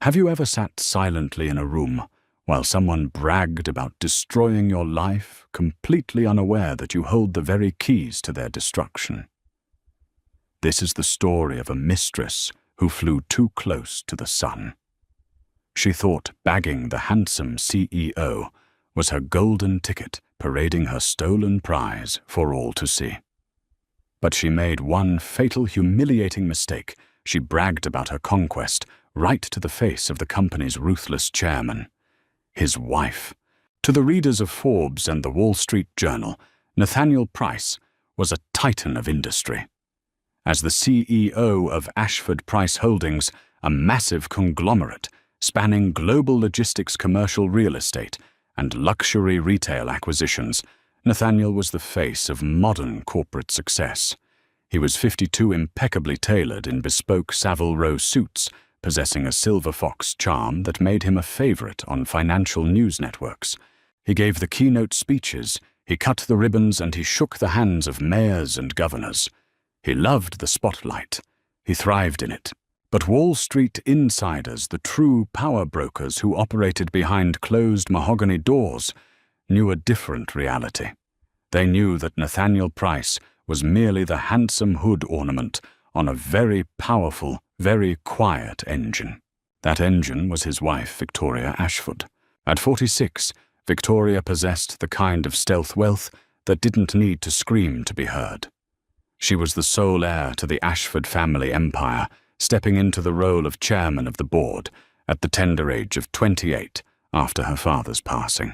Have you ever sat silently in a room while someone bragged about destroying your life, completely unaware that you hold the very keys to their destruction? This is the story of a mistress who flew too close to the sun. She thought bagging the handsome CEO was her golden ticket, parading her stolen prize for all to see. But she made one fatal, humiliating mistake. She bragged about her conquest right to the face of the company's ruthless chairman, his wife. To the readers of Forbes and the Wall Street Journal, Nathaniel Price was a titan of industry. As the CEO of Ashford Price Holdings, a massive conglomerate spanning global logistics, commercial real estate, and luxury retail acquisitions, Nathaniel was the face of modern corporate success. He was 52, impeccably tailored in bespoke Savile Row suits, possessing a silver fox charm that made him a favorite on financial news networks. He gave the keynote speeches, he cut the ribbons, and he shook the hands of mayors and governors. He loved the spotlight. He thrived in it. But Wall Street insiders, the true power brokers who operated behind closed mahogany doors, knew a different reality. They knew that Nathaniel Price was merely the handsome hood ornament on a very powerful, very quiet engine. That engine was his wife, Victoria Ashford. At 46, Victoria possessed the kind of stealth wealth that didn't need to scream to be heard. She was the sole heir to the Ashford family empire, stepping into the role of chairman of the board at the tender age of 28 after her father's passing.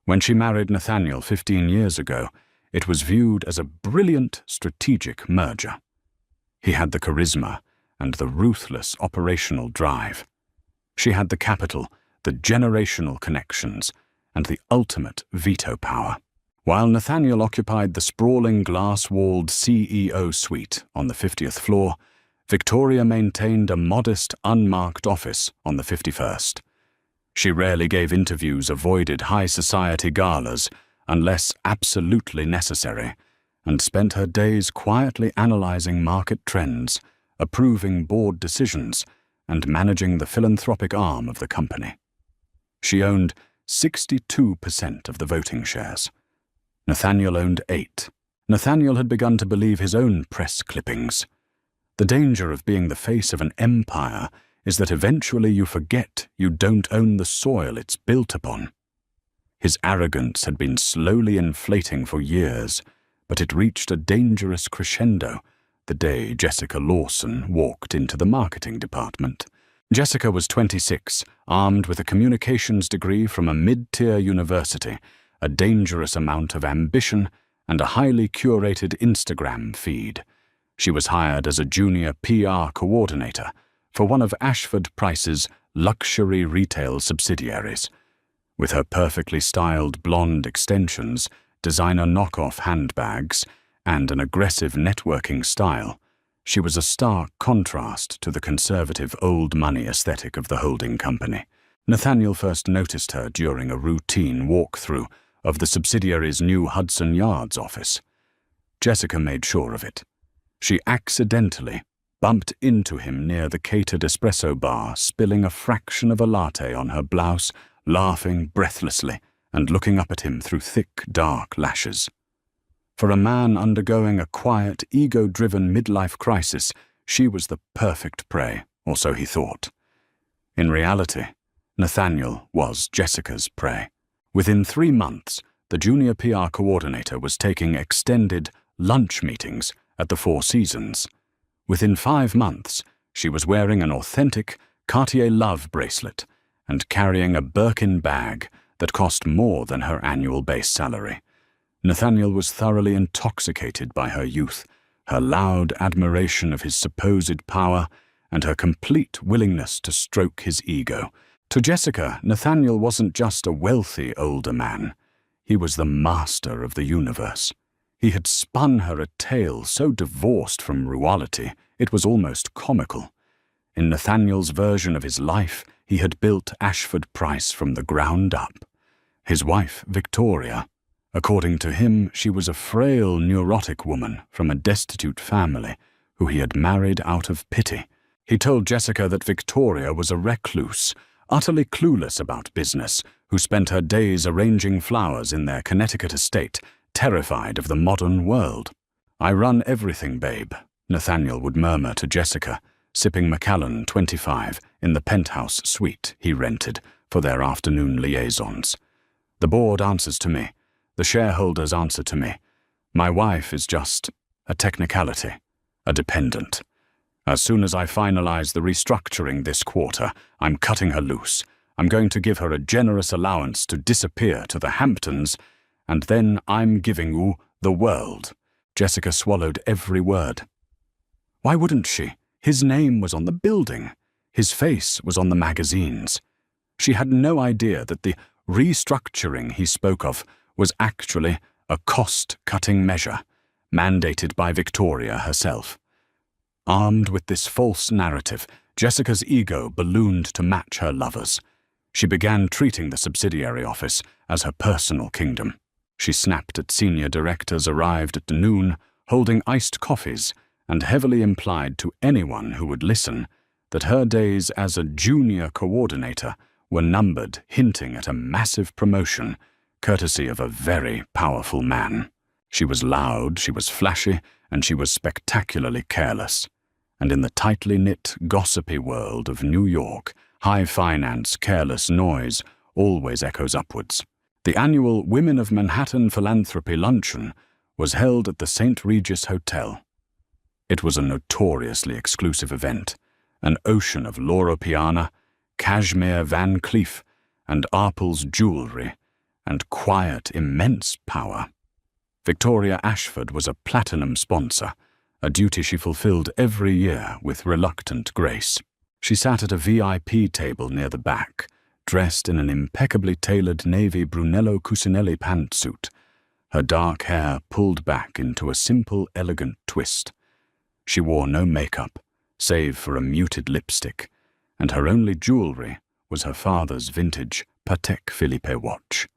When she married Nathaniel 15 years ago, it was viewed as a brilliant strategic merger. He had the charisma and the ruthless operational drive. She had the capital, the generational connections, and the ultimate veto power. While Nathaniel occupied the sprawling glass-walled CEO suite on the 50th floor, Victoria maintained a modest, unmarked office on the 51st. She rarely gave interviews, avoided high society galas unless absolutely necessary, and spent her days quietly analyzing market trends, approving board decisions, and managing the philanthropic arm of the company. She owned 62% of the voting shares. Nathaniel owned 8. Nathaniel had begun to believe his own press clippings. The danger of being the face of an empire is that eventually you forget you don't own the soil it's built upon. His arrogance had been slowly inflating for years, but it reached a dangerous crescendo the day Jessica Lawson walked into the marketing department. Jessica was 26, armed with a communications degree from a mid-tier university, a dangerous amount of ambition, and a highly curated Instagram feed. She was hired as a junior PR coordinator for one of Ashford Price's luxury retail subsidiaries. With her perfectly styled blonde extensions, designer knockoff handbags, and an aggressive networking style, she was a stark contrast to the conservative old money aesthetic of the holding company. Nathaniel first noticed her during a routine walkthrough of the subsidiary's new Hudson Yards office. Jessica made sure of it. She accidentally bumped into him near the catered espresso bar, spilling a fraction of a latte on her blouse, laughing breathlessly and looking up at him through thick, dark lashes. For a man undergoing a quiet, ego-driven midlife crisis, she was the perfect prey, or so he thought. In reality, Nathaniel was Jessica's prey. Within 3 months, the junior PR coordinator was taking extended lunch meetings at the Four Seasons. Within 5 months, she was wearing an authentic Cartier Love bracelet and carrying a Birkin bag that cost more than her annual base salary. Nathaniel was thoroughly intoxicated by her youth, her loud admiration of his supposed power, and her complete willingness to stroke his ego. To Jessica, Nathaniel wasn't just a wealthy older man. He was the master of the universe. He had spun her a tale so divorced from reality it was almost comical. In Nathaniel's version of his life, he had built Ashford Price from the ground up. His wife, Victoria, according to him, she was a frail, neurotic woman from a destitute family who he had married out of pity, He told Jessica that Victoria was a recluse, utterly clueless about business, who spent her days arranging flowers in their Connecticut estate, terrified of the modern world. "I run everything, babe," Nathaniel would murmur to Jessica, sipping Macallan 25 in the penthouse suite he rented for their afternoon liaisons. "The board answers to me. The shareholders answer to me. My wife is just a technicality, a dependent. As soon as I finalize the restructuring this quarter, I'm cutting her loose. I'm going to give her a generous allowance to disappear to the Hamptons, and then I'm giving you the world." Jessica swallowed every word. Why wouldn't she? His name was on the building. His face was on the magazines. She had no idea that the restructuring he spoke of was actually a cost-cutting measure, mandated by Victoria herself. Armed with this false narrative, Jessica's ego ballooned to match her lover's. She began treating the subsidiary office as her personal kingdom. She snapped at senior directors arrived at noon, holding iced coffees, and heavily implied to anyone who would listen that her days as a junior coordinator were numbered, hinting at a massive promotion, courtesy of a very powerful man. She was loud, she was flashy, and she was spectacularly careless. And in the tightly knit, gossipy world of New York, high finance, careless noise always echoes upwards. The annual Women of Manhattan Philanthropy Luncheon was held at the St. Regis Hotel. It was a notoriously exclusive event, an ocean of Loro Piana, cashmere Van Cleef, and Arpels jewelry, and quiet, immense power. Victoria Ashford was a platinum sponsor, a duty she fulfilled every year with reluctant grace. She sat at a VIP table near the back, dressed in an impeccably tailored navy Brunello Cucinelli pantsuit, her dark hair pulled back into a simple, elegant twist. She wore no makeup, save for a muted lipstick, and her only jewelry was her father's vintage Patek Philippe watch.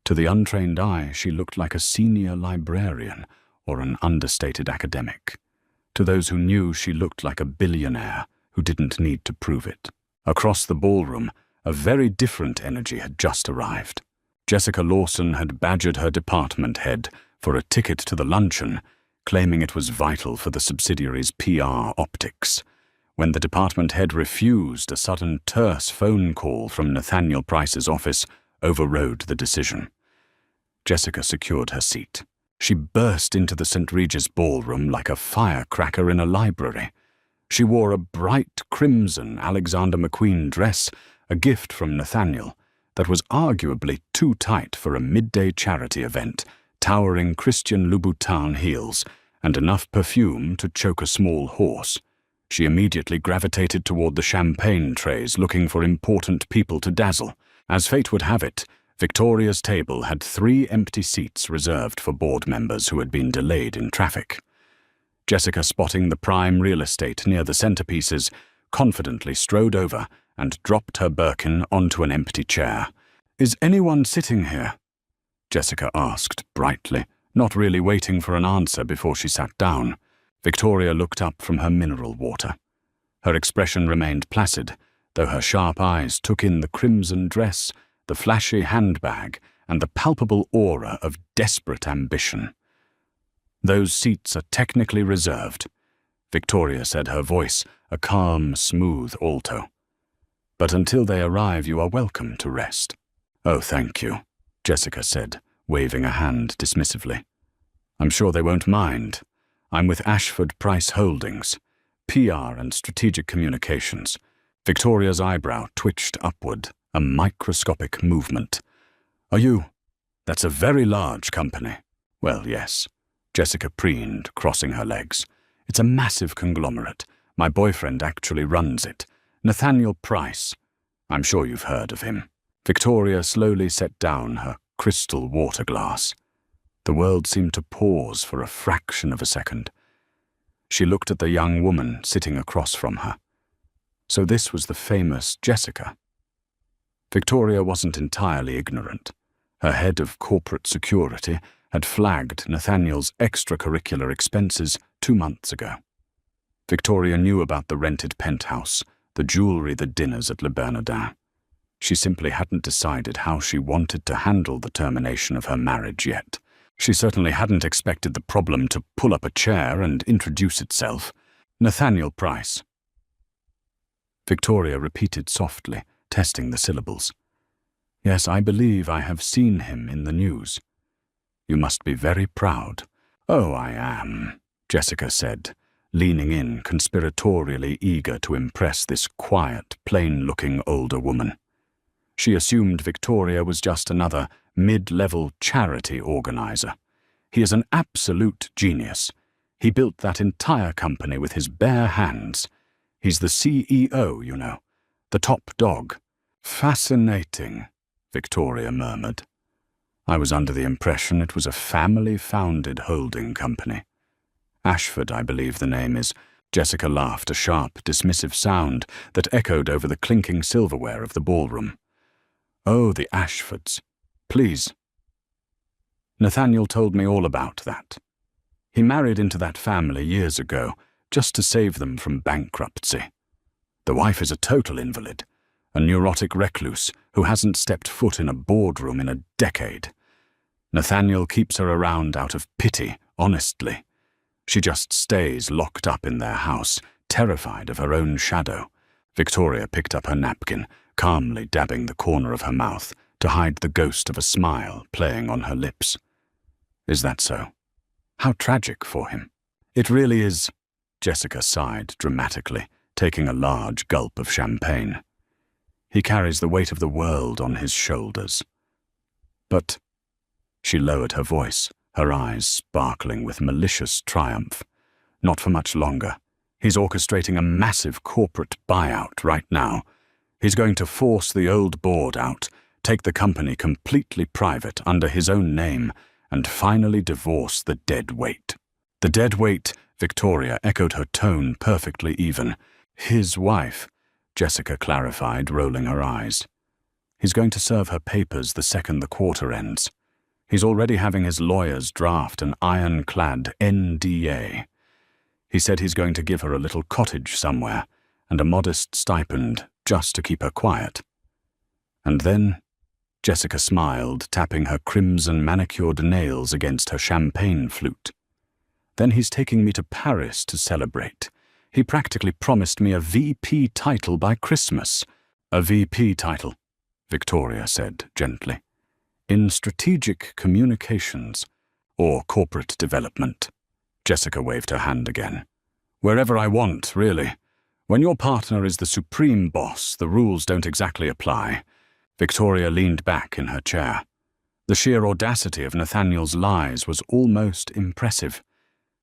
To the untrained eye, she looked like a senior librarian or an understated academic. To those who knew, she looked like a billionaire who didn't need to prove it. Across the ballroom, a very different energy had just arrived. Jessica Lawson had badgered her department head for a ticket to the luncheon, claiming it was vital for the subsidiary's PR optics. When the department head refused, a sudden terse phone call from Nathaniel Price's office overrode the decision. Jessica secured her seat. She burst into the St. Regis ballroom like a firecracker in a library. She wore a bright crimson Alexander McQueen dress, a gift from Nathaniel, that was arguably too tight for a midday charity event, towering Christian Louboutin heels, and enough perfume to choke a small horse. She immediately gravitated toward the champagne trays, looking for important people to dazzle. As fate would have it, Victoria's table had 3 empty seats reserved for board members who had been delayed in traffic. Jessica, spotting the prime real estate near the centerpieces, confidently strode over and dropped her Birkin onto an empty chair. "Is anyone sitting here?" Jessica asked brightly, not really waiting for an answer before she sat down. Victoria looked up from her mineral water. Her expression remained placid, though her sharp eyes took in the crimson dress, the flashy handbag, and the palpable aura of desperate ambition. "Those seats are technically reserved," Victoria said, her voice a calm, smooth alto. "But until they arrive, you are welcome to rest." "Oh, thank you," Jessica said, waving a hand dismissively. "I'm sure they won't mind. I'm with Ashford Price Holdings, PR and Strategic Communications." Victoria's eyebrow twitched upward, a microscopic movement. "Are you? That's a very large company." "Well, yes," Jessica preened, crossing her legs. "It's a massive conglomerate. My boyfriend actually runs it. Nathaniel Price. I'm sure you've heard of him." Victoria slowly set down her crystal water glass. The world seemed to pause for a fraction of a second. She looked at the young woman sitting across from her. So this was the famous Jessica. Victoria wasn't entirely ignorant. Her head of corporate security had flagged Nathaniel's extracurricular expenses 2 months ago. Victoria knew about the rented penthouse, the jewellery, the dinners at Le Bernardin. She simply hadn't decided how she wanted to handle the termination of her marriage yet. She certainly hadn't expected the problem to pull up a chair and introduce itself. Nathaniel Price. Victoria repeated softly, testing the syllables. Yes, I believe I have seen him in the news. You must be very proud. Oh, I am, Jessica said, leaning in, conspiratorially eager to impress this quiet, plain-looking older woman. She assumed Victoria was just another mid-level charity organizer. He is an absolute genius. He built that entire company with his bare hands. He's the CEO, you know, the top dog. Fascinating, Victoria murmured. I was under the impression it was a family-founded holding company. Ashford, I believe the name is. Jessica laughed, a sharp, dismissive sound that echoed over the clinking silverware of the ballroom. Oh, the Ashfords. Please. Nathaniel told me all about that. He married into that family years ago, just to save them from bankruptcy. The wife is a total invalid, a neurotic recluse who hasn't stepped foot in a boardroom in a decade. Nathaniel keeps her around out of pity, honestly. She just stays locked up in their house, terrified of her own shadow. Victoria picked up her napkin, calmly dabbing the corner of her mouth to hide the ghost of a smile playing on her lips. Is that so? How tragic for him. It really is, Jessica sighed dramatically, taking a large gulp of champagne. He carries the weight of the world on his shoulders. But, she lowered her voice, her eyes sparkling with malicious triumph. Not for much longer. He's orchestrating a massive corporate buyout right now. He's going to force the old board out, take the company completely private under his own name, and finally divorce the dead weight. The dead weight, Victoria echoed, her tone perfectly even. His wife, Jessica clarified, rolling her eyes. He's going to serve her papers the second the quarter ends. He's already having his lawyers draft an ironclad NDA. He said he's going to give her a little cottage somewhere and a modest stipend just to keep her quiet. And then, Jessica smiled, tapping her crimson manicured nails against her champagne flute. Then he's taking me to Paris to celebrate. He practically promised me a VP title by Christmas. A VP title, Victoria said gently. In strategic communications or corporate development. Jessica waved her hand again. Wherever I want, really. When your partner is the supreme boss, the rules don't exactly apply. Victoria leaned back in her chair. The sheer audacity of Nathaniel's lies was almost impressive.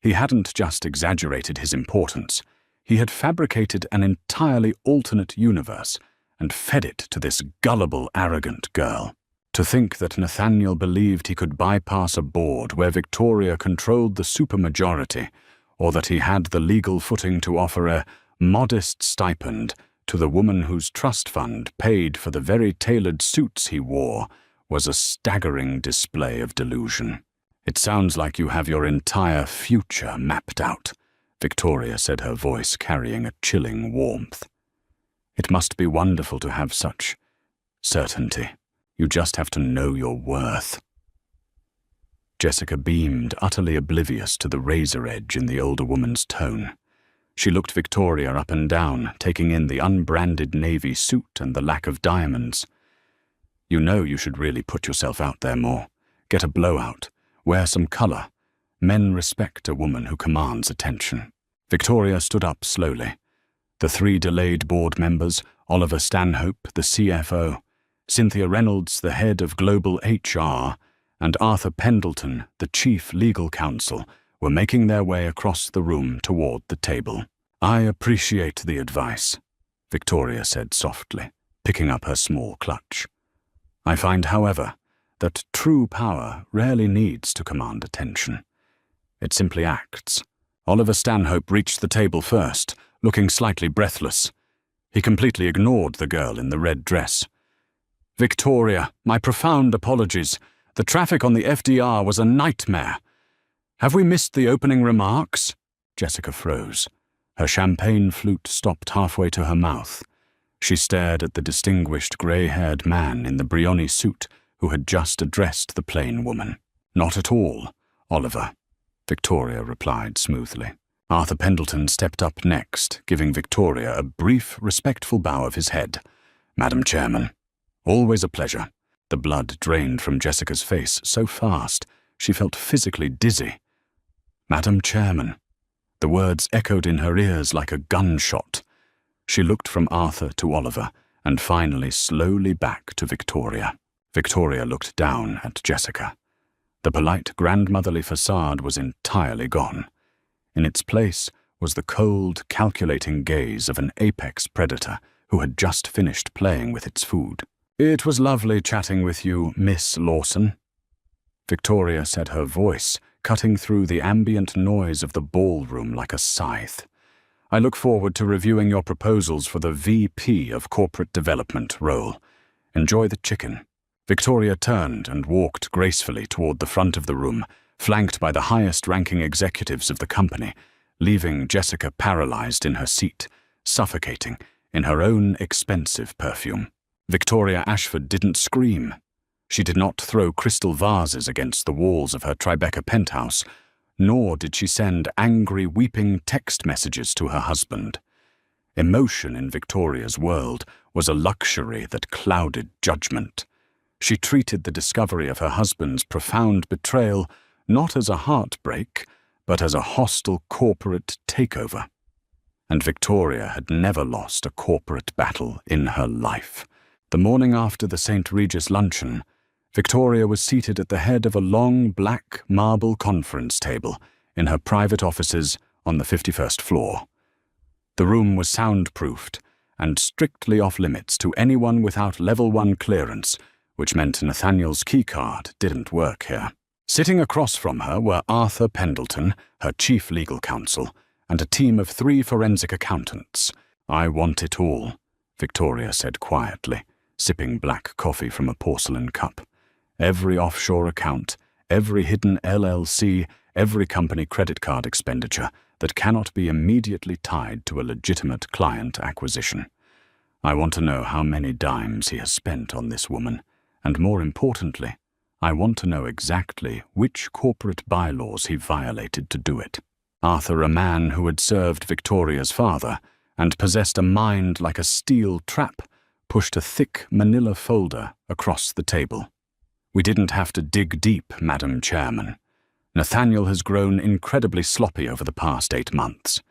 He hadn't just exaggerated his importance. He had fabricated an entirely alternate universe and fed it to this gullible, arrogant girl. To think that Nathaniel believed he could bypass a board where Victoria controlled the supermajority, or that he had the legal footing to offer a modest stipend to the woman whose trust fund paid for the very tailored suits he wore, was a staggering display of delusion. It sounds like you have your entire future mapped out, Victoria said, her voice carrying a chilling warmth. It must be wonderful to have such certainty. You just have to know your worth. Jessica beamed, utterly oblivious to the razor edge in the older woman's tone. She looked Victoria up and down, taking in the unbranded navy suit and the lack of diamonds. You know you should really put yourself out there more. Get a blowout. Wear some color. Men respect a woman who commands attention. Victoria stood up slowly. The 3 delayed board members, Oliver Stanhope, the CFO, Cynthia Reynolds, the head of global HR, and Arthur Pendleton, the chief legal counsel, were making their way across the room toward the table. I appreciate the advice, Victoria said softly, picking up her small clutch. I find, however, that true power rarely needs to command attention. It simply acts. Oliver Stanhope reached the table first, looking slightly breathless. He completely ignored the girl in the red dress. Victoria, my profound apologies. The traffic on the FDR was a nightmare. Have we missed the opening remarks? Jessica froze. Her champagne flute stopped halfway to her mouth. She stared at the distinguished grey-haired man in the Brioni suit who had just addressed the plain woman. "Not at all, Oliver," Victoria replied smoothly. Arthur Pendleton stepped up next, giving Victoria a brief, respectful bow of his head. "Madam Chairman." "Always a pleasure." The blood drained from Jessica's face so fast she felt physically dizzy. "Madam Chairman." The words echoed in her ears like a gunshot. She looked from Arthur to Oliver, and finally slowly back to Victoria. Victoria looked down at Jessica. The polite grandmotherly facade was entirely gone. In its place was the cold, calculating gaze of an apex predator who had just finished playing with its food. "It was lovely chatting with you, Miss Lawson," Victoria said, her voice cutting through the ambient noise of the ballroom like a scythe. "I look forward to reviewing your proposals for the VP of Corporate Development role. Enjoy the chicken." Victoria turned and walked gracefully toward the front of the room, flanked by the highest-ranking executives of the company, leaving Jessica paralyzed in her seat, suffocating in her own expensive perfume. Victoria Ashford didn't scream. She did not throw crystal vases against the walls of her Tribeca penthouse, nor did she send angry, weeping text messages to her husband. Emotion in Victoria's world was a luxury that clouded judgment. She treated the discovery of her husband's profound betrayal not as a heartbreak, but as a hostile corporate takeover. And Victoria had never lost a corporate battle in her life. The morning after the St. Regis luncheon, Victoria was seated at the head of a long black marble conference table in her private offices on the 51st floor. The room was soundproofed and strictly off-limits to anyone without Level 1 clearance, which meant Nathaniel's keycard didn't work here. Sitting across from her were Arthur Pendleton, her chief legal counsel, and a team of 3 forensic accountants. "I want it all," Victoria said quietly, sipping black coffee from a porcelain cup. "Every offshore account, every hidden LLC, every company credit card expenditure that cannot be immediately tied to a legitimate client acquisition. I want to know how many dimes he has spent on this woman, and more importantly, I want to know exactly which corporate bylaws he violated to do it." Arthur, a man who had served Victoria's father and possessed a mind like a steel trap, pushed a thick manila folder across the table. "We didn't have to dig deep, Madam Chairman. Nathaniel has grown incredibly sloppy over the past 8 months.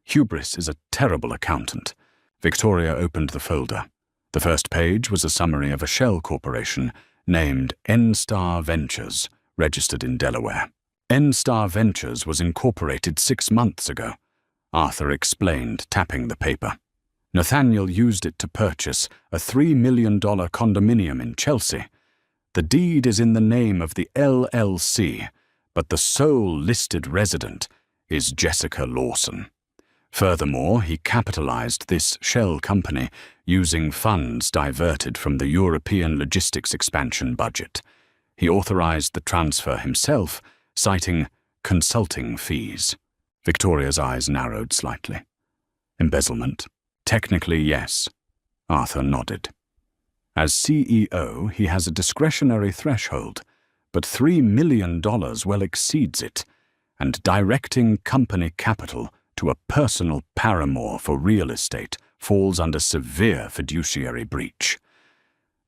Hubris is a terrible accountant." Victoria opened the folder. The first page was a summary of a shell corporation named N-Star Ventures, registered in Delaware. N-Star Ventures was incorporated 6 months ago, Arthur explained, tapping the paper. Nathaniel used it to purchase a $3 million condominium in Chelsea. The deed is in the name of the LLC, but the sole listed resident is Jessica Lawson. Furthermore, he capitalized this shell company using funds diverted from the European logistics expansion budget. He authorized the transfer himself, citing consulting fees. Victoria's eyes narrowed slightly. "Embezzlement? Technically, yes." Arthur nodded. "As CEO, he has a discretionary threshold, but $3 million well exceeds it, and directing company capital to a personal paramour for real estate falls under severe fiduciary breach.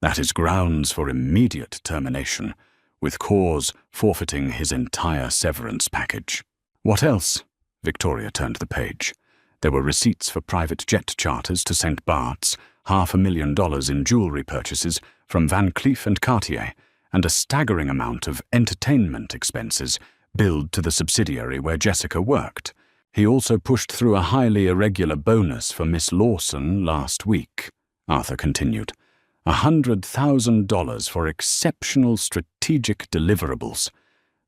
That is grounds for immediate termination, with cause forfeiting his entire severance package." "What else?" Victoria turned the page. There were receipts for private jet charters to St. Bart's, $500,000 in jewelry purchases from Van Cleef & Cartier, and a staggering amount of entertainment expenses billed to the subsidiary where Jessica worked. He also pushed through a highly irregular bonus for Miss Lawson last week, Arthur continued. $100,000 for exceptional strategic deliverables.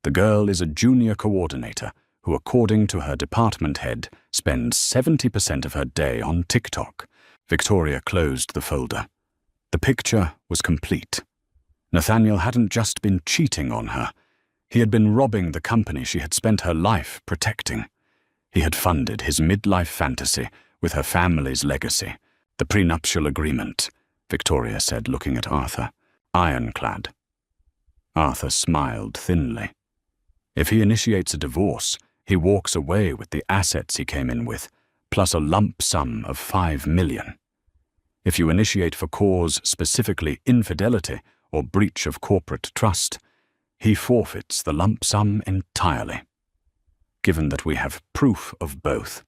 The girl is a junior coordinator who, according to her department head, spends 70% of her day on TikTok. Victoria closed the folder. The picture was complete. Nathaniel hadn't just been cheating on her. He had been robbing the company she had spent her life protecting. He had funded his midlife fantasy with her family's legacy. The prenuptial agreement, Victoria said, looking at Arthur. Ironclad. Arthur smiled thinly. If he initiates a divorce, he walks away with the assets he came in with, plus a lump sum of $5 million. If you initiate for cause specifically infidelity or breach of corporate trust, he forfeits the lump sum entirely. Given that we have proof of both,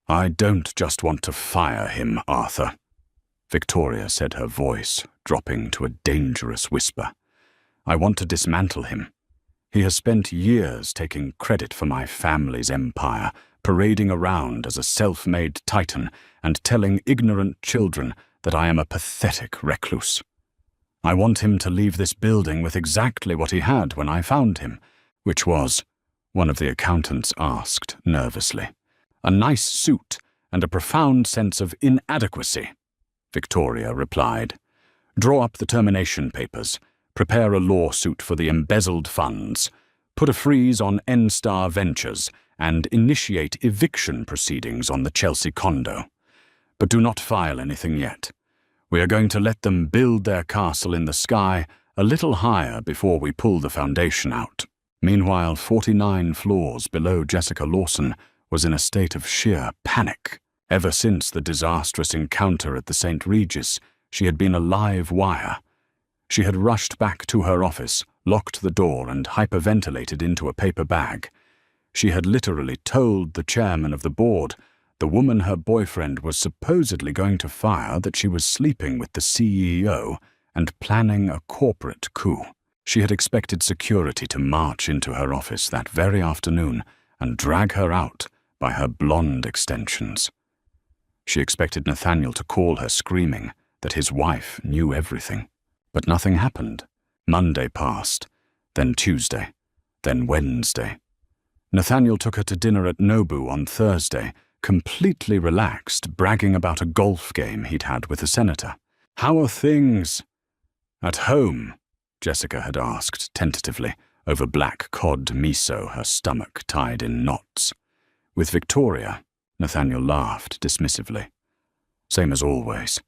I don't just want to fire him, Arthur, Victoria said, her voice dropping to a dangerous whisper. I want to dismantle him. He has spent years taking credit for my family's empire, parading around as a self-made titan and telling ignorant children that I am a pathetic recluse. I want him to leave this building with exactly what he had when I found him, which was, one of the accountants asked nervously, a nice suit and a profound sense of inadequacy, Victoria replied. Draw up the termination papers, prepare a lawsuit for the embezzled funds, put a freeze on N-Star Ventures, and initiate eviction proceedings on the Chelsea condo. But do not file anything yet. We are going to let them build their castle in the sky a little higher before we pull the foundation out. Meanwhile, 49 floors below Jessica Lawson was in a state of sheer panic. Ever since the disastrous encounter at the St. Regis, she had been a live wire. She had rushed back to her office, locked the door, and hyperventilated into a paper bag. She had literally told the chairman of the board, the woman her boyfriend was supposedly going to fire, that she was sleeping with the CEO and planning a corporate coup. She had expected security to march into her office that very afternoon and drag her out by her blonde extensions. She expected Nathaniel to call her screaming that his wife knew everything. But nothing happened. Monday passed, then Tuesday, then Wednesday. Nathaniel took her to dinner at Nobu on Thursday, completely relaxed, bragging about a golf game he'd had with the senator. How are things? At home, Jessica had asked tentatively, over black cod miso, her stomach tied in knots. With Victoria, Nathaniel laughed dismissively. Same as always.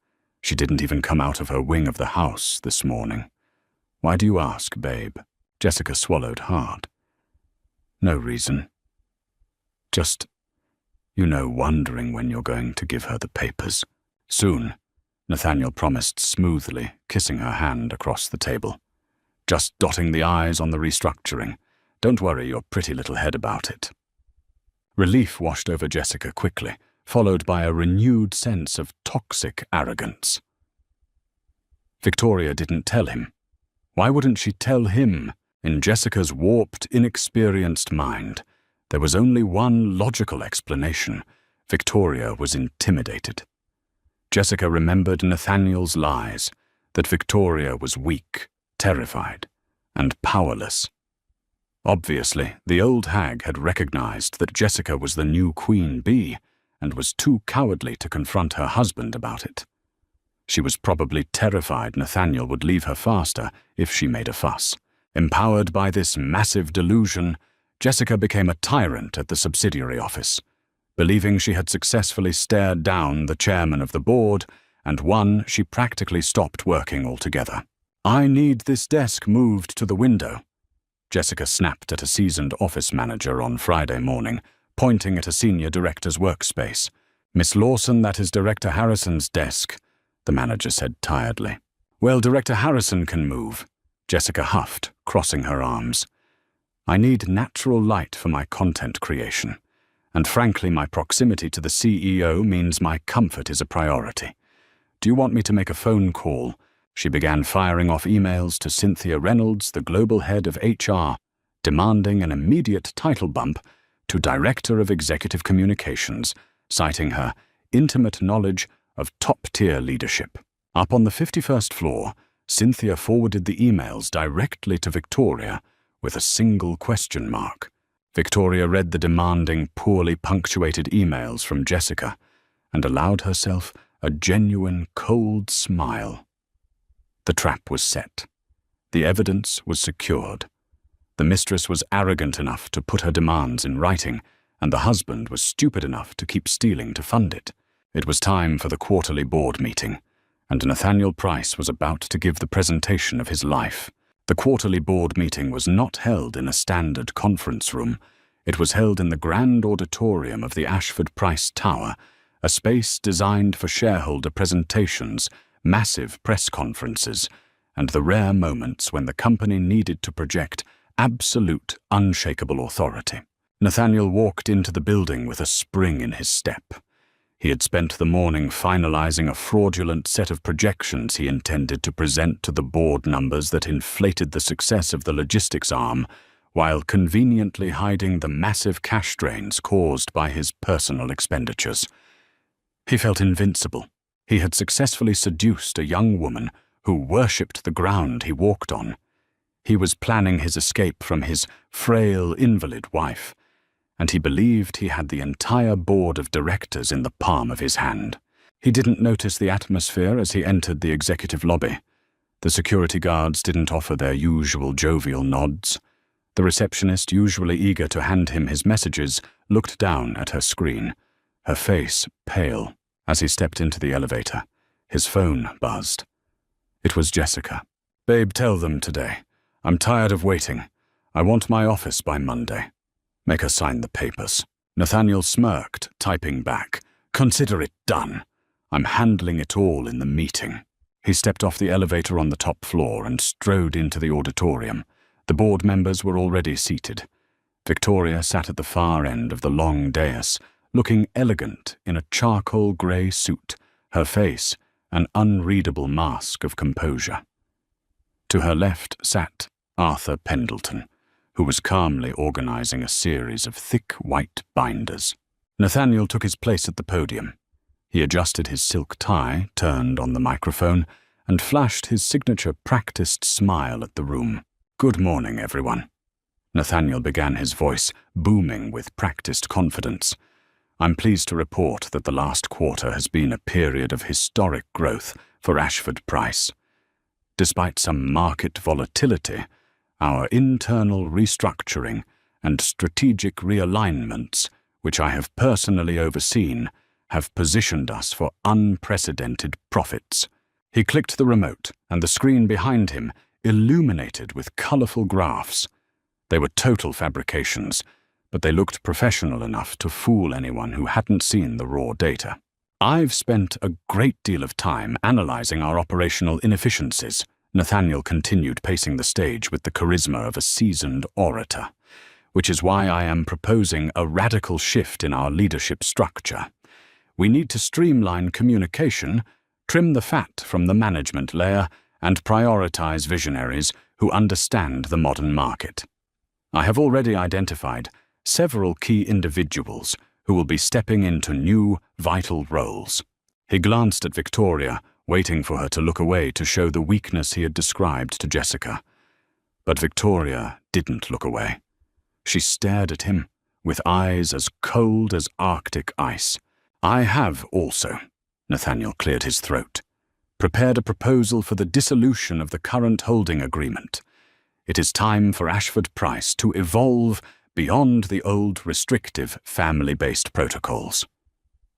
She didn't even come out of her wing of the house this morning. Why do you ask, babe? Jessica swallowed hard. No reason. Just, wondering when you're going to give her the papers. Soon, Nathaniel promised smoothly, kissing her hand across the table. Just dotting the I's on the restructuring. Don't worry your pretty little head about it. Relief washed over Jessica quickly, followed by a renewed sense of toxic arrogance. Victoria didn't tell him. Why wouldn't she tell him? In Jessica's warped, inexperienced mind, there was only one logical explanation. Victoria was intimidated. Jessica remembered Nathaniel's lies, that Victoria was weak, terrified, and powerless. Obviously, the old hag had recognized that Jessica was the new queen bee and was too cowardly to confront her husband about it. She was probably terrified Nathaniel would leave her faster if she made a fuss. Empowered by this massive delusion, Jessica became a tyrant at the subsidiary office, believing she had successfully stared down the chairman of the board and won, she practically stopped working altogether. I need this desk moved to the window, Jessica snapped at a seasoned office manager on Friday morning, pointing at a senior director's workspace. Miss Lawson, that is Director Harrison's desk, the manager said tiredly. Well, Director Harrison can move, Jessica huffed, crossing her arms. I need natural light for my content creation, and frankly my proximity to the CEO means my comfort is a priority. Do you want me to make a phone call? She began firing off emails to Cynthia Reynolds, the global head of HR, demanding an immediate title bump to Director of Executive Communications, citing her intimate knowledge of top-tier leadership. Up on the 51st floor, Cynthia forwarded the emails directly to Victoria with a single question mark. Victoria read the demanding, poorly punctuated emails from Jessica and allowed herself a genuine cold smile. The trap was set. The evidence was secured. The mistress was arrogant enough to put her demands in writing, and the husband was stupid enough to keep stealing to fund it. It was time for the quarterly board meeting, and Nathaniel Price was about to give the presentation of his life. The quarterly board meeting was not held in a standard conference room. It was held in the grand auditorium of the Ashford Price Tower, a space designed for shareholder presentations, massive press conferences, and the rare moments when the company needed to project absolute, unshakable authority. Nathaniel walked into the building with a spring in his step. He had spent the morning finalizing a fraudulent set of projections he intended to present to the board numbers that inflated the success of the logistics arm, while conveniently hiding the massive cash drains caused by his personal expenditures. He felt invincible. He had successfully seduced a young woman who worshipped the ground he walked on. He was planning his escape from his frail invalid wife, and he believed he had the entire board of directors in the palm of his hand. He didn't notice the atmosphere as he entered the executive lobby. The security guards didn't offer their usual jovial nods. The receptionist, usually eager to hand him his messages, looked down at her screen, her face pale. As he stepped into the elevator, his phone buzzed. It was Jessica. "Babe, tell them today. I'm tired of waiting. I want my office by Monday. Make her sign the papers." Nathaniel smirked, typing back, "Consider it done. I'm handling it all in the meeting." He stepped off the elevator on the top floor and strode into the auditorium. The board members were already seated. Victoria sat at the far end of the long dais, looking elegant in a charcoal grey suit, her face an unreadable mask of composure. To her left sat Arthur Pendleton, who was calmly organizing a series of thick white binders. Nathaniel took his place at the podium. He adjusted his silk tie, turned on the microphone, and flashed his signature practiced smile at the room. "Good morning, everyone." Nathaniel began, his voice booming with practiced confidence. "I'm pleased to report that the last quarter has been a period of historic growth for Ashford Price. Despite some market volatility, our internal restructuring and strategic realignments, which I have personally overseen, have positioned us for unprecedented profits." He clicked the remote, and the screen behind him illuminated with colorful graphs. They were total fabrications, but they looked professional enough to fool anyone who hadn't seen the raw data. "I've spent a great deal of time analyzing our operational inefficiencies," Nathaniel continued, pacing the stage with the charisma of a seasoned orator, "which is why I am proposing a radical shift in our leadership structure. We need to streamline communication, trim the fat from the management layer, and prioritize visionaries who understand the modern market. I have already identified several key individuals who will be stepping into new, vital roles." He glanced at Victoria, waiting for her to look away to show the weakness he had described to Jessica. But Victoria didn't look away. She stared at him, with eyes as cold as Arctic ice. "I have also," Nathaniel cleared his throat, "prepared a proposal for the dissolution of the current holding agreement. It is time for Ashford Price to evolve beyond the old restrictive family-based protocols.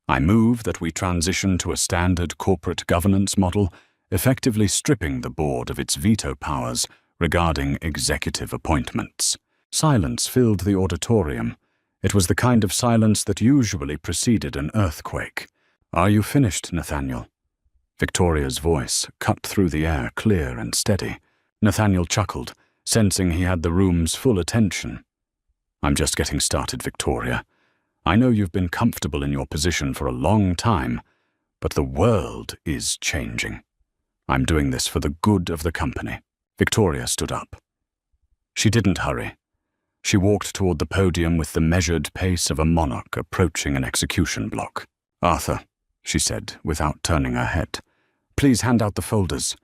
I move that we transition to a standard corporate governance model, effectively stripping the board of its veto powers regarding executive appointments." Silence filled the auditorium. It was the kind of silence that usually preceded an earthquake. "Are you finished, Nathaniel?" Victoria's voice cut through the air, clear and steady. Nathaniel chuckled, sensing he had the room's full attention. "I'm just getting started, Victoria. I know you've been comfortable in your position for a long time, but the world is changing. I'm doing this for the good of the company." Victoria stood up. She didn't hurry. She walked toward the podium with the measured pace of a monarch approaching an execution block. "Arthur," she said, without turning her head, "please hand out the folders."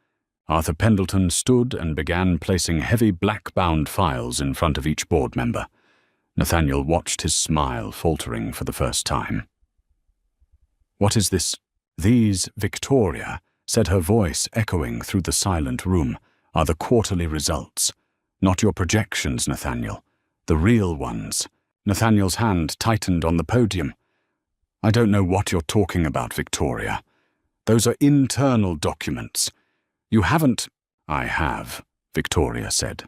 Arthur Pendleton stood and began placing heavy black-bound files in front of each board member. Nathaniel watched his smile faltering for the first time. "What is this?" "These, Victoria," said her voice echoing through the silent room, "are the quarterly results. Not your projections, Nathaniel. The real ones. Nathaniel's hand tightened on the podium. I don't know what you're talking about, Victoria. Those are internal documents. You haven't— I have, Victoria said.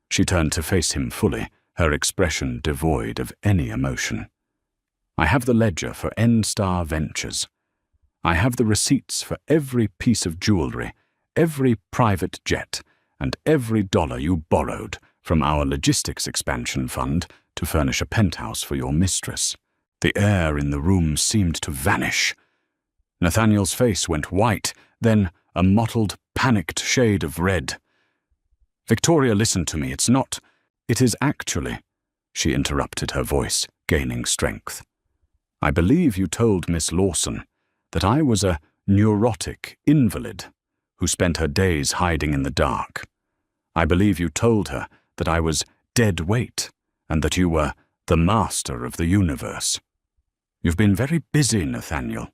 She turned to face him fully, her expression devoid of any emotion. I have the ledger for N-Star Ventures. I have the receipts for every piece of jewelry, every private jet, and every dollar you borrowed from our logistics expansion fund to furnish a penthouse for your mistress. The air in the room seemed to vanish. Nathaniel's face went white, then a mottled, panicked shade of red. Victoria, listen to me. It is actually, she interrupted, her voice gaining strength. I believe you told Miss Lawson that I was a neurotic invalid who spent her days hiding in the dark. I believe you told her that I was dead weight and that you were the master of the universe. You've been very busy, Nathaniel.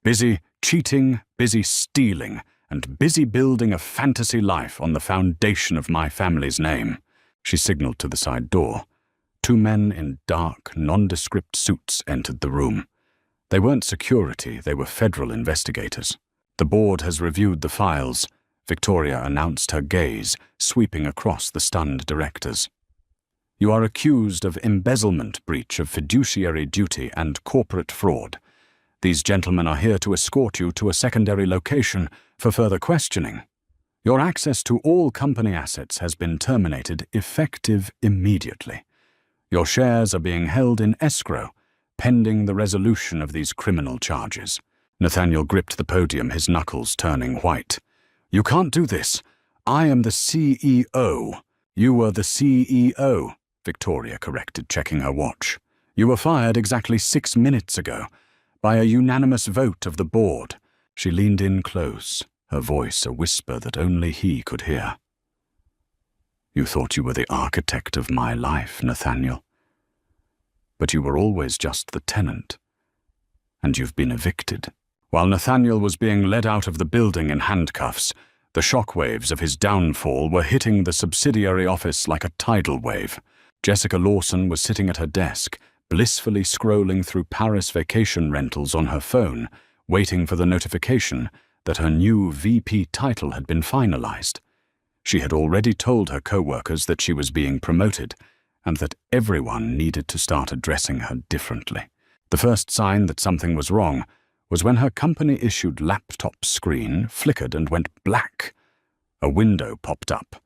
Busy cheating, busy stealing, and busy building a fantasy life on the foundation of my family's name. She signaled to the side door. Two men in dark, nondescript suits entered the room. They weren't security, they were federal investigators. The board has reviewed the files, Victoria announced, her gaze sweeping across the stunned directors. You are accused of embezzlement, breach of fiduciary duty, and corporate fraud. These gentlemen are here to escort you to a secondary location for further questioning. Your access to all company assets has been terminated effective immediately. Your shares are being held in escrow, pending the resolution of these criminal charges. Nathaniel gripped the podium, his knuckles turning white. You can't do this. I am the CEO. You were the CEO, Victoria corrected, checking her watch. You were fired exactly 6 minutes ago, by a unanimous vote of the board. She leaned in close, her voice a whisper that only he could hear. You thought you were the architect of my life, Nathaniel. But you were always just the tenant. And you've been evicted. While Nathaniel was being led out of the building in handcuffs, the shockwaves of his downfall were hitting the subsidiary office like a tidal wave. Jessica Lawson was sitting at her desk, blissfully scrolling through Paris vacation rentals on her phone, waiting for the notification that her new VP title had been finalized. She had already told her co-workers that she was being promoted, and that everyone needed to start addressing her differently. The first sign that something was wrong was when her company-issued laptop screen flickered and went black. A window popped up.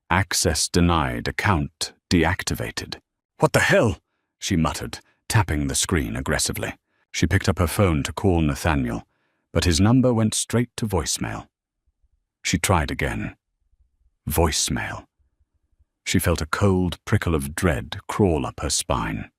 Access denied, account deactivated. What the hell? She muttered, tapping the screen aggressively. She picked up her phone to call Nathaniel, but his number went straight to voicemail. She tried again. Voicemail. She felt a cold prickle of dread crawl up her spine.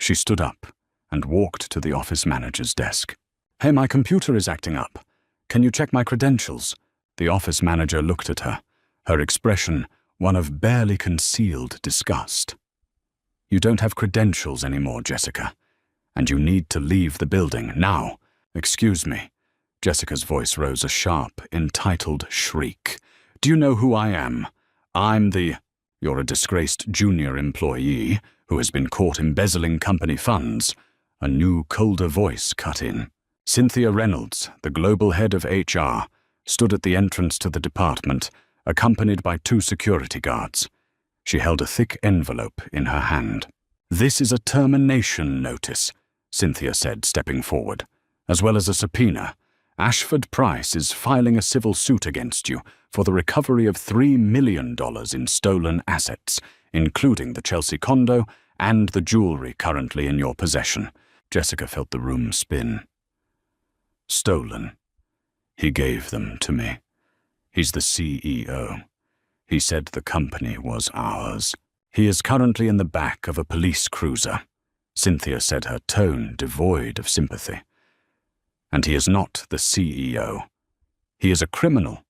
She stood up and walked to the office manager's desk. Hey, my computer is acting up. Can you check my credentials? The office manager looked at her, her expression one of barely concealed disgust. You don't have credentials anymore, Jessica, and you need to leave the building now. Excuse me. Jessica's voice rose a sharp, entitled shriek. Do you know who I am? You're a disgraced junior employee who has been caught embezzling company funds. A new, colder voice cut in. Cynthia Reynolds, the global head of HR, stood at the entrance to the department, accompanied by 2 security guards. She held a thick envelope in her hand. This is a termination notice, Cynthia said, stepping forward, as well as a subpoena. Ashford Price is filing a civil suit against you for the recovery of $3 million in stolen assets, including the Chelsea condo and the jewelry currently in your possession. Jessica felt the room spin. Stolen. He gave them to me. He's the CEO. He said the company was ours. He is currently in the back of a police cruiser, Cynthia said, her tone devoid of sympathy. And he is not the CEO. He is a criminal.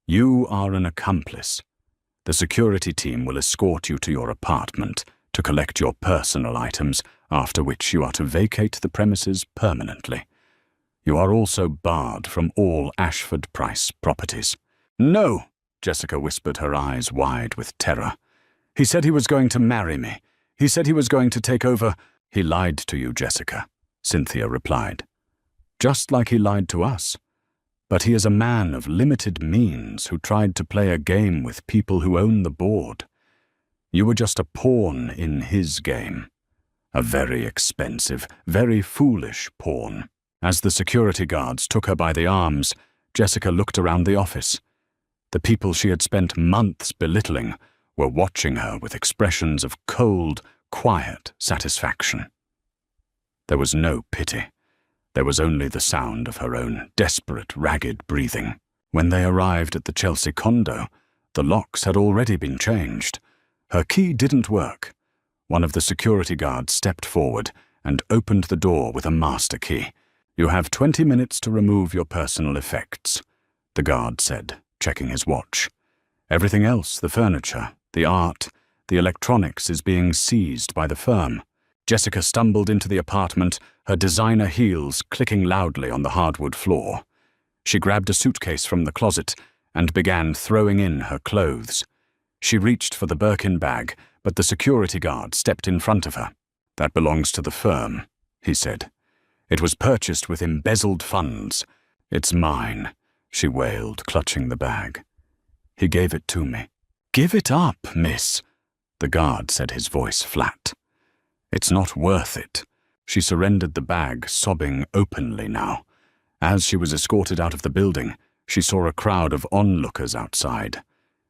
You are an accomplice. The security team will escort you to your apartment to collect your personal items, after which you are to vacate the premises permanently. You are also barred from all Ashford Price properties. No, Jessica whispered, her eyes wide with terror. He said he was going to marry me. He said he was going to take over. He lied to you, Jessica, Cynthia replied. Just like he lied to us. But he is a man of limited means who tried to play a game with people who own the board. You were just a pawn in his game. A very expensive, very foolish pawn. As the security guards took her by the arms, Jessica looked around the office. The people she had spent months belittling were watching her with expressions of cold, quiet satisfaction. There was no pity. There was only the sound of her own desperate, ragged breathing. When they arrived at the Chelsea condo, the locks had already been changed. Her key didn't work. One of the security guards stepped forward and opened the door with a master key. You have 20 minutes to remove your personal effects, the guard said, checking his watch. Everything else, the furniture, the art, the electronics, is being seized by the firm. Jessica stumbled into the apartment, her designer heels clicking loudly on the hardwood floor. She grabbed a suitcase from the closet and began throwing in her clothes. She reached for the Birkin bag, but the security guard stepped in front of her. That belongs to the firm, he said. It was purchased with embezzled funds. It's mine, she wailed, clutching the bag. He gave it to me. Give it up, miss, the guard said, his voice flat. It's not worth it. She surrendered the bag, sobbing openly now. As she was escorted out of the building, she saw a crowd of onlookers outside.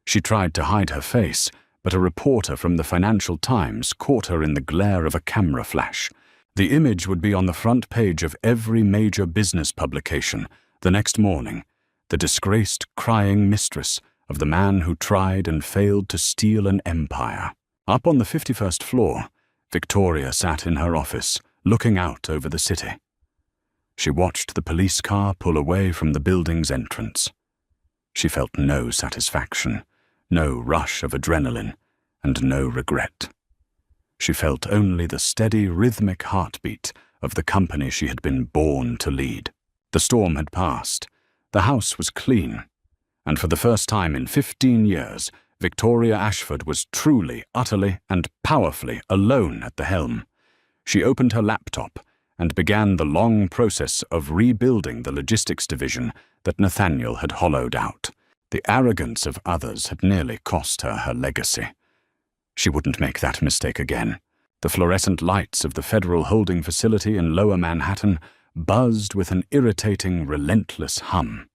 She tried to hide her face, but a reporter from the Financial Times caught her in the glare of a camera flash. The image would be on the front page of every major business publication the next morning, the disgraced, crying mistress of the man who tried and failed to steal an empire. Up on the 51st floor, Victoria sat in her office, looking out over the city. She watched the police car pull away from the building's entrance. She felt no satisfaction, no rush of adrenaline, and no regret. She felt only the steady, rhythmic heartbeat of the company she had been born to lead. The storm had passed. The house was clean. And for the first time in 15 years, Victoria Ashford was truly, utterly, and powerfully alone at the helm. She opened her laptop and began the long process of rebuilding the logistics division that Nathaniel had hollowed out. The arrogance of others had nearly cost her her legacy. She wouldn't make that mistake again. The fluorescent lights of the federal holding facility in Lower Manhattan buzzed with an irritating, relentless hum.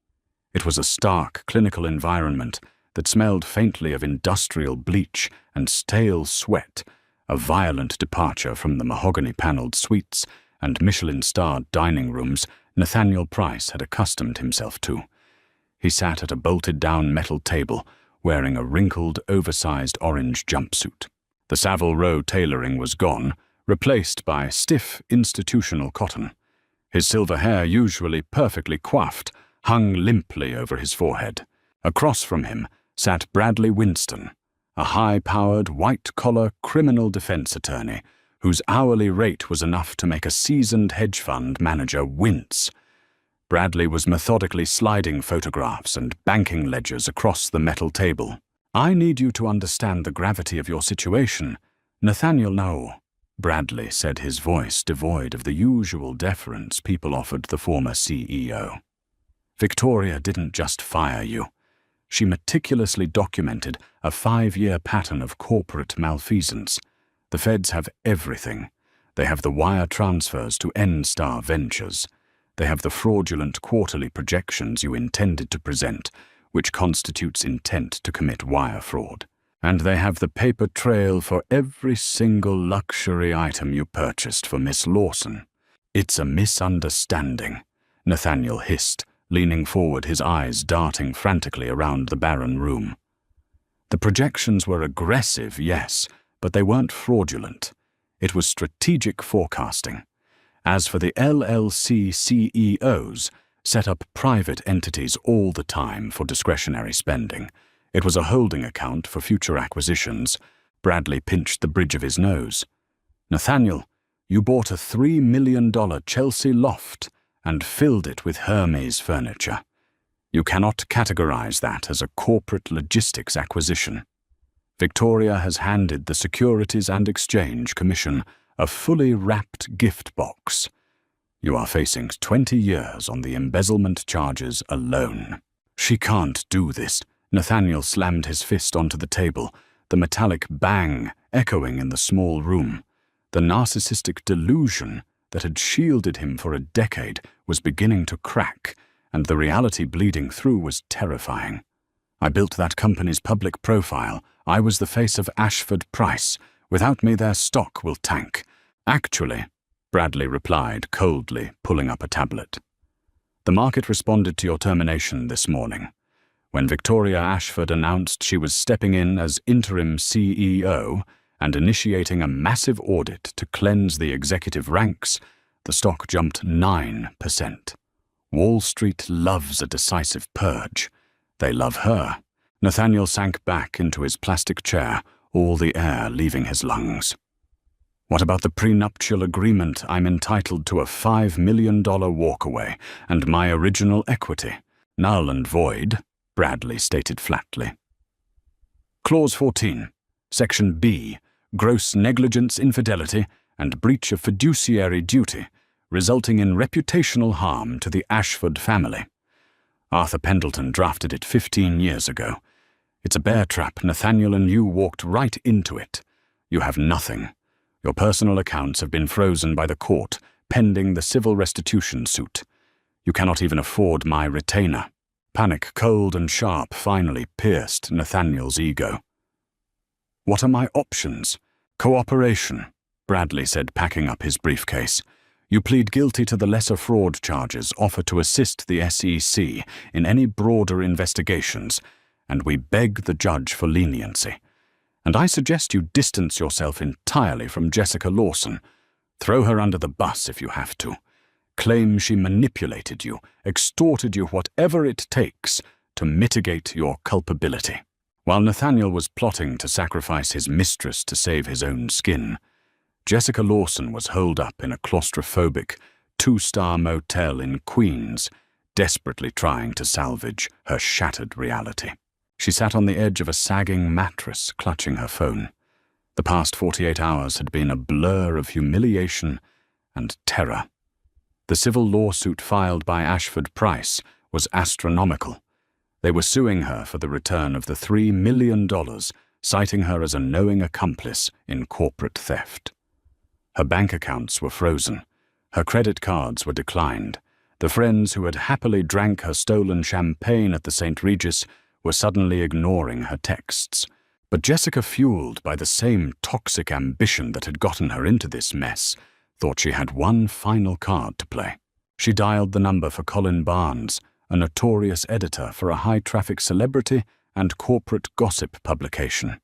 It was a stark, clinical environment that smelled faintly of industrial bleach and stale sweat, a violent departure from the mahogany-paneled suites and Michelin-starred dining rooms Nathaniel Price had accustomed himself to. He sat at a bolted-down metal table, wearing a wrinkled, oversized orange jumpsuit. The Savile Row tailoring was gone, replaced by stiff, institutional cotton. His silver hair, usually perfectly coiffed, hung limply over his forehead. Across from him sat Bradley Winston, a high-powered, white-collar criminal defense attorney whose hourly rate was enough to make a seasoned hedge fund manager wince. Bradley was methodically sliding photographs and banking ledgers across the metal table. "I need you to understand the gravity of your situation, Nathaniel Now," Bradley said, his voice devoid of the usual deference people offered the former CEO. "Victoria didn't just fire you. She meticulously documented a 5-year pattern of corporate malfeasance. The feds have everything. They have the wire transfers to N-Star Ventures. They have the fraudulent quarterly projections you intended to present, which constitutes intent to commit wire fraud. And they have the paper trail for every single luxury item you purchased for Miss Lawson. It's a misunderstanding," Nathaniel hissed, leaning forward, his eyes darting frantically around the barren room. "The projections were aggressive, yes, but they weren't fraudulent. It was strategic forecasting. As for the LLC CEOs, set up private entities all the time for discretionary spending. It was a holding account for future acquisitions." Bradley pinched the bridge of his nose. "Nathaniel, you bought a $3 million Chelsea loft and filled it with Hermes furniture. You cannot categorize that as a corporate logistics acquisition." Victoria has handed the Securities and Exchange Commission a fully wrapped gift box. You are facing 20 years on the embezzlement charges alone. She can't do this. Nathaniel slammed his fist onto the table, the metallic bang echoing in the small room. The narcissistic delusion that had shielded him for a decade was beginning to crack, and the reality bleeding through was terrifying. I built that company's public profile. I was the face of Ashford Price. Without me, their stock will tank. Actually, Bradley replied coldly, pulling up a tablet. The market responded to your termination this morning. When Victoria Ashford announced she was stepping in as interim CEO and initiating a massive audit to cleanse the executive ranks, the stock jumped 9%. Wall Street loves a decisive purge. They love her. Nathaniel sank back into his plastic chair, all the air leaving his lungs. What about the prenuptial agreement? I'm entitled to a $5 million walkaway and my original equity. Null and void, Bradley stated flatly. Clause 14, Section B, gross negligence, infidelity, and breach of fiduciary duty, resulting in reputational harm to the Ashford family. Arthur Pendleton drafted it 15 years ago. It's a bear trap. Nathaniel and you walked right into it. You have nothing. Your personal accounts have been frozen by the court, pending the civil restitution suit. You cannot even afford my retainer. Panic, cold and sharp, finally pierced Nathaniel's ego. What are my options? Cooperation, Bradley said, packing up his briefcase. You plead guilty to the lesser fraud charges, offer to assist the SEC in any broader investigations, and we beg the judge for leniency. And I suggest you distance yourself entirely from Jessica Lawson. Throw her under the bus if you have to. Claim she manipulated you, extorted you, whatever it takes to mitigate your culpability. While Nathaniel was plotting to sacrifice his mistress to save his own skin, Jessica Lawson was holed up in a claustrophobic, 2-star motel in Queens, desperately trying to salvage her shattered reality. She sat on the edge of a sagging mattress, clutching her phone. The past 48 hours had been a blur of humiliation and terror. The civil lawsuit filed by Ashford Price was astronomical. They were suing her for the return of the $3 million, citing her as a knowing accomplice in corporate theft. Her bank accounts were frozen. Her credit cards were declined. The friends who had happily drank her stolen champagne at the St. Regis were suddenly ignoring her texts. But Jessica, fueled by the same toxic ambition that had gotten her into this mess, thought she had one final card to play. She dialed the number for Colin Barnes, a notorious editor for a high-traffic celebrity and corporate gossip publication.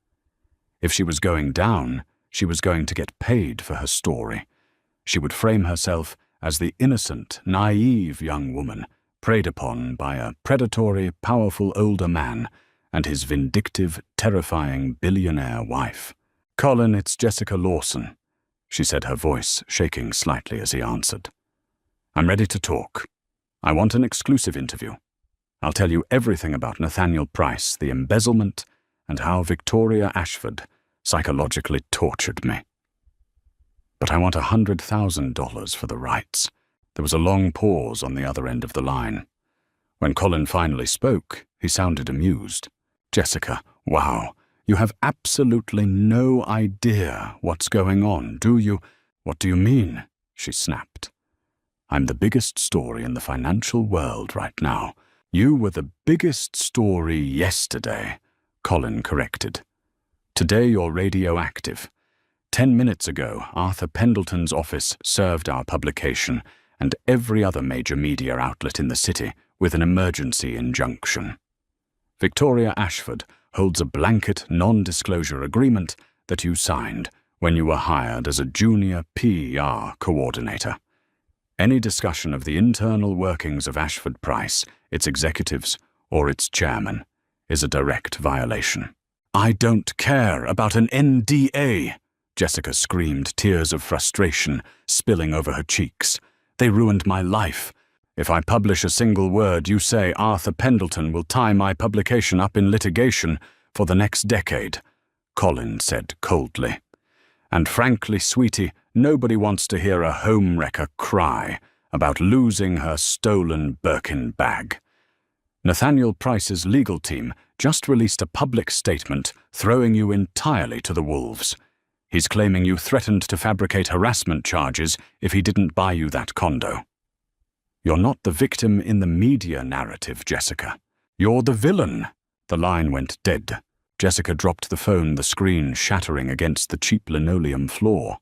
If she was going down, she was going to get paid for her story. She would frame herself as the innocent, naive young woman preyed upon by a predatory, powerful older man and his vindictive, terrifying billionaire wife. "Colin, it's Jessica Lawson," she said, her voice shaking slightly as he answered. "I'm ready to talk. I want an exclusive interview. I'll tell you everything about Nathaniel Price, the embezzlement, and how Victoria Ashford psychologically tortured me. But I want $100,000 for the rights." There was a long pause on the other end of the line. When Colin finally spoke, he sounded amused. "Jessica, wow, you have absolutely no idea what's going on, do you?" "What do you mean?" she snapped. "I'm the biggest story in the financial world right now." "You were the biggest story yesterday," Colin corrected. "Today you're radioactive. 10 minutes ago, Arthur Pendleton's office served our publication and every other major media outlet in the city with an emergency injunction. Victoria Ashford holds a blanket non-disclosure agreement that you signed when you were hired as a junior PR coordinator. Any discussion of the internal workings of Ashford Price, its executives, or its chairman is a direct violation." "I don't care about an NDA," Jessica screamed, tears of frustration spilling over her cheeks. "They ruined my life. If I publish a single word, you say Arthur Pendleton will tie my publication up in litigation for the next decade." Colin said coldly. And frankly, sweetie, nobody wants to hear a homewrecker cry about losing her stolen Birkin bag. Nathaniel Price's legal team just released a public statement throwing you entirely to the wolves. He's claiming you threatened to fabricate harassment charges if he didn't buy you that condo. You're not the victim in the media narrative, Jessica. You're the villain. The line went dead. Jessica dropped the phone, the screen shattering against the cheap linoleum floor.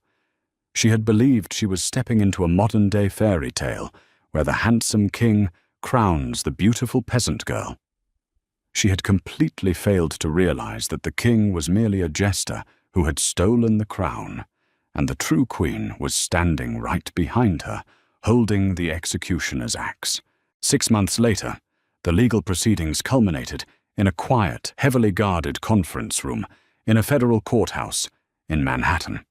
She had believed she was stepping into a modern-day fairy tale where the handsome king crowns the beautiful peasant girl. She had completely failed to realize that the king was merely a jester who had stolen the crown, and the true queen was standing right behind her, holding the executioner's axe. 6 months later, the legal proceedings culminated in a quiet, heavily guarded conference room in a federal courthouse in Manhattan.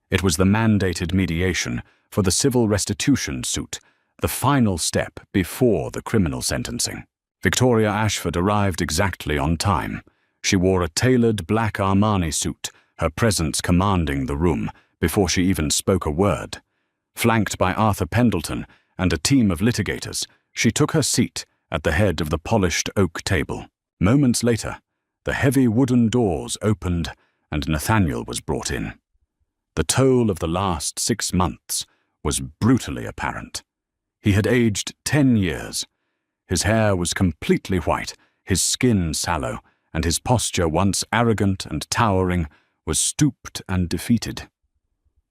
It was the mandated mediation for the civil restitution suit, the final step before the criminal sentencing. Victoria Ashford arrived exactly on time. She wore a tailored black Armani suit, her presence commanding the room before she even spoke a word. Flanked by Arthur Pendleton and a team of litigators, she took her seat at the head of the polished oak table. Moments later, the heavy wooden doors opened and Nathaniel was brought in. The toll of the last 6 months was brutally apparent. He had aged 10 years. His hair was completely white, his skin sallow, and his posture, once arrogant and towering, was stooped and defeated.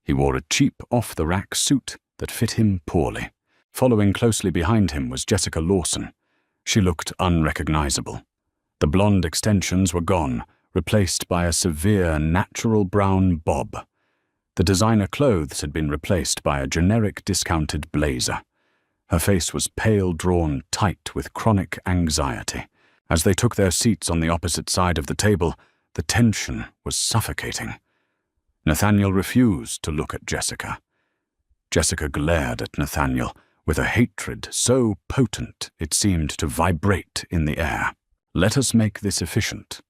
He wore a cheap, off-the-rack suit that fit him poorly. Following closely behind him was Jessica Lawson. She looked unrecognizable. The blonde extensions were gone, replaced by a severe, natural brown bob. The designer clothes had been replaced by a generic discounted blazer. Her face was pale, drawn tight with chronic anxiety. As they took their seats on the opposite side of the table, the tension was suffocating. Nathaniel refused to look at Jessica. Jessica glared at Nathaniel with a hatred so potent it seemed to vibrate in the air. "Let us make this efficient."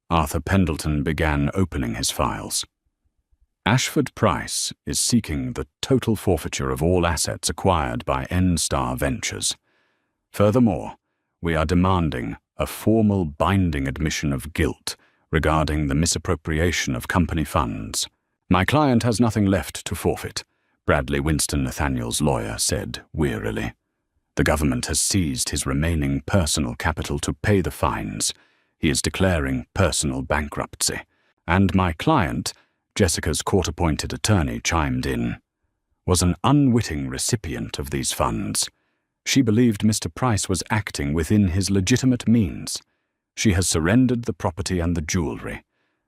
Arthur Pendleton began opening his files. Ashford Price is seeking the total forfeiture of all assets acquired by N-Star Ventures. Furthermore, we are demanding a formal binding admission of guilt regarding the misappropriation of company funds. "My client has nothing left to forfeit," Bradley Winston Nathaniel's lawyer said wearily. "The government has seized his remaining personal capital to pay the fines. He is declaring personal bankruptcy. And my client," Jessica's court-appointed attorney chimed in, "was an unwitting recipient of these funds. She believed Mr. Price was acting within his legitimate means. She has surrendered the property and the jewelry,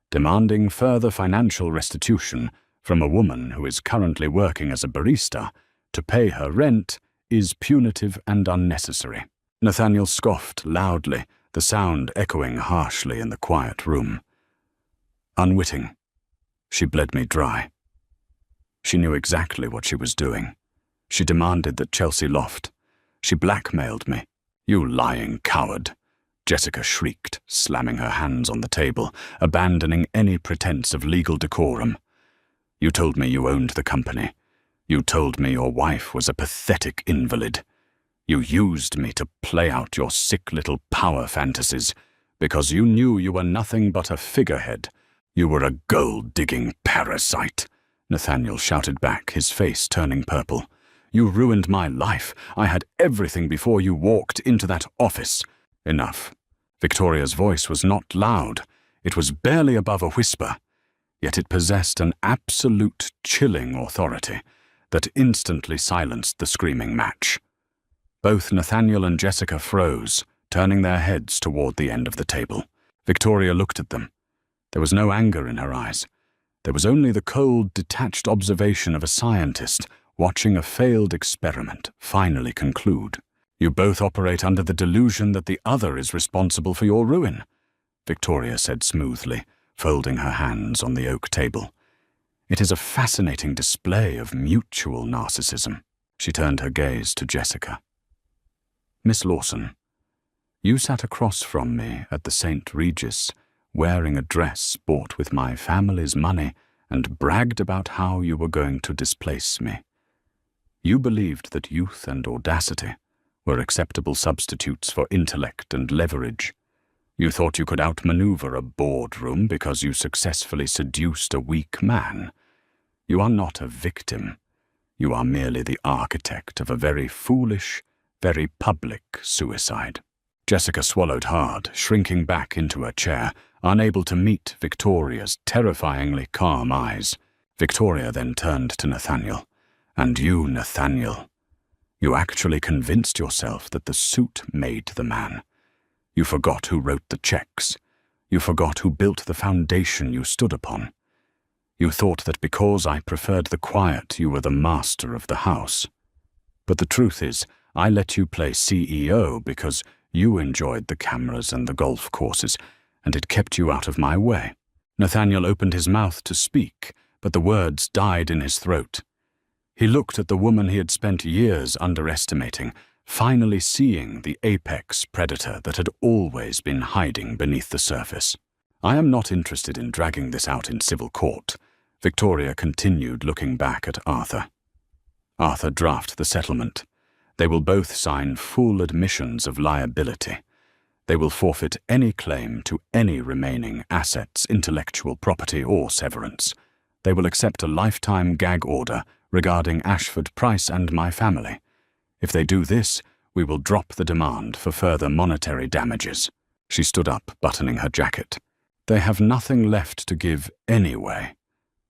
demanding further financial restitution from a woman who is currently working as a barista to pay her rent is punitive and unnecessary." Nathaniel scoffed loudly, the sound echoing harshly in the quiet room. "Unwitting. She bled me dry. She knew exactly what she was doing. She demanded that Chelsea loft. She blackmailed me." "You lying coward," Jessica shrieked, slamming her hands on the table, abandoning any pretense of legal decorum. "You told me you owned the company. You told me your wife was a pathetic invalid. You used me to play out your sick little power fantasies because you knew you were nothing but a figurehead. You were a gold-digging parasite," Nathaniel shouted back, his face turning purple. "You ruined my life. I had everything before you walked into that office." "Enough." Victoria's voice was not loud. It was barely above a whisper, yet it possessed an absolute chilling authority that instantly silenced the screaming match. Both Nathaniel and Jessica froze, turning their heads toward the end of the table. Victoria looked at them. There was no anger in her eyes. There was only the cold, detached observation of a scientist watching a failed experiment finally conclude. "You both operate under the delusion that the other is responsible for your ruin," Victoria said smoothly, folding her hands on the oak table. "It is a fascinating display of mutual narcissism." She turned her gaze to Jessica. "Miss Lawson, you sat across from me at the St. Regis wearing a dress bought with my family's money, and bragged about how you were going to displace me. You believed that youth and audacity were acceptable substitutes for intellect and leverage. You thought you could outmaneuver a boardroom because you successfully seduced a weak man. You are not a victim. You are merely the architect of a very foolish, very public suicide. Jessica swallowed hard, shrinking back into her chair, unable to meet Victoria's terrifyingly calm eyes. Victoria then turned to Nathaniel. And you, Nathaniel, you actually convinced yourself that the suit made the man. You forgot who wrote the checks. You forgot who built the foundation you stood upon. You thought that because I preferred the quiet, you were the master of the house. But the truth is, I let you play CEO because you enjoyed the cameras and the golf courses, and it kept you out of my way. Nathaniel opened his mouth to speak, but the words died in his throat. He looked at the woman he had spent years underestimating, finally seeing the apex predator that had always been hiding beneath the surface. I am not interested in dragging this out in civil court, Victoria continued, looking back at Arthur. Arthur, draft the settlement. They will both sign full admissions of liability. They will forfeit any claim to any remaining assets, intellectual property, or severance. They will accept a lifetime gag order regarding Ashford Price and my family. If they do this, we will drop the demand for further monetary damages. She stood up, buttoning her jacket. They have nothing left to give anyway,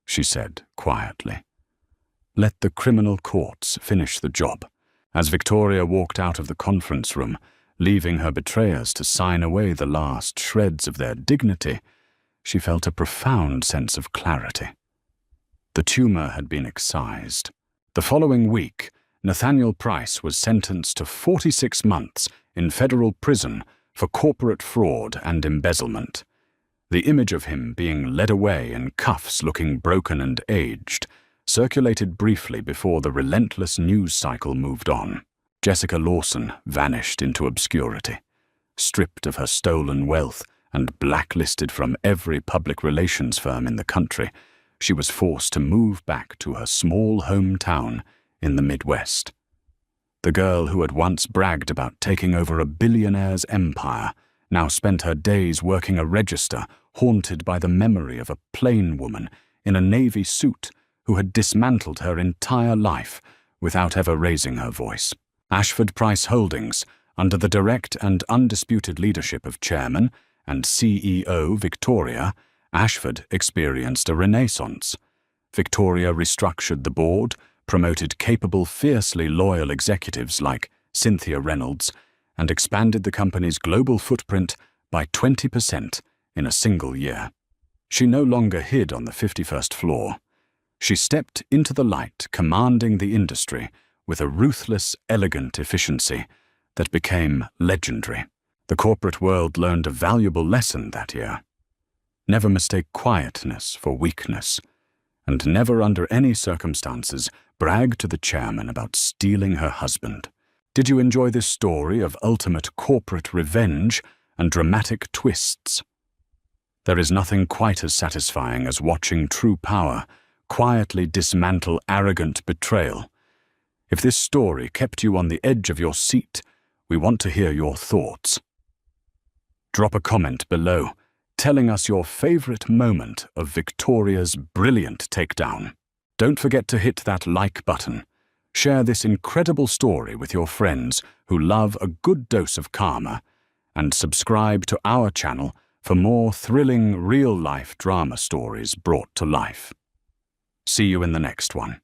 she said quietly. Let the criminal courts finish the job. As Victoria walked out of the conference room, leaving her betrayers to sign away the last shreds of their dignity, she felt a profound sense of clarity. The tumor had been excised. The following week, Nathaniel Price was sentenced to 46 months in federal prison for corporate fraud and embezzlement. The image of him being led away in cuffs, looking broken and aged, circulated briefly before the relentless news cycle moved on. Jessica Lawson vanished into obscurity. Stripped of her stolen wealth and blacklisted from every public relations firm in the country, she was forced to move back to her small hometown in the Midwest. The girl who had once bragged about taking over a billionaire's empire now spent her days working a register, haunted by the memory of a plain woman in a navy suit who had dismantled her entire life without ever raising her voice. Ashford Price Holdings, under the direct and undisputed leadership of Chairman and CEO Victoria, Ashford experienced a renaissance. Victoria restructured the board, promoted capable, fiercely loyal executives like Cynthia Reynolds, and expanded the company's global footprint by 20% in a single year. She no longer hid on the 51st floor. She stepped into the light, commanding the industry with a ruthless, elegant efficiency that became legendary. The corporate world learned a valuable lesson that year. Never mistake quietness for weakness, and never under any circumstances brag to the chairman about stealing her husband. Did you enjoy this story of ultimate corporate revenge and dramatic twists? There is nothing quite as satisfying as watching true power quietly dismantle arrogant betrayal. If this story kept you on the edge of your seat, we want to hear your thoughts. Drop a comment below, telling us your favorite moment of Victoria's brilliant takedown. Don't forget to hit that like button. Share this incredible story with your friends who love a good dose of karma, and subscribe to our channel for more thrilling real-life drama stories brought to life. See you in the next one.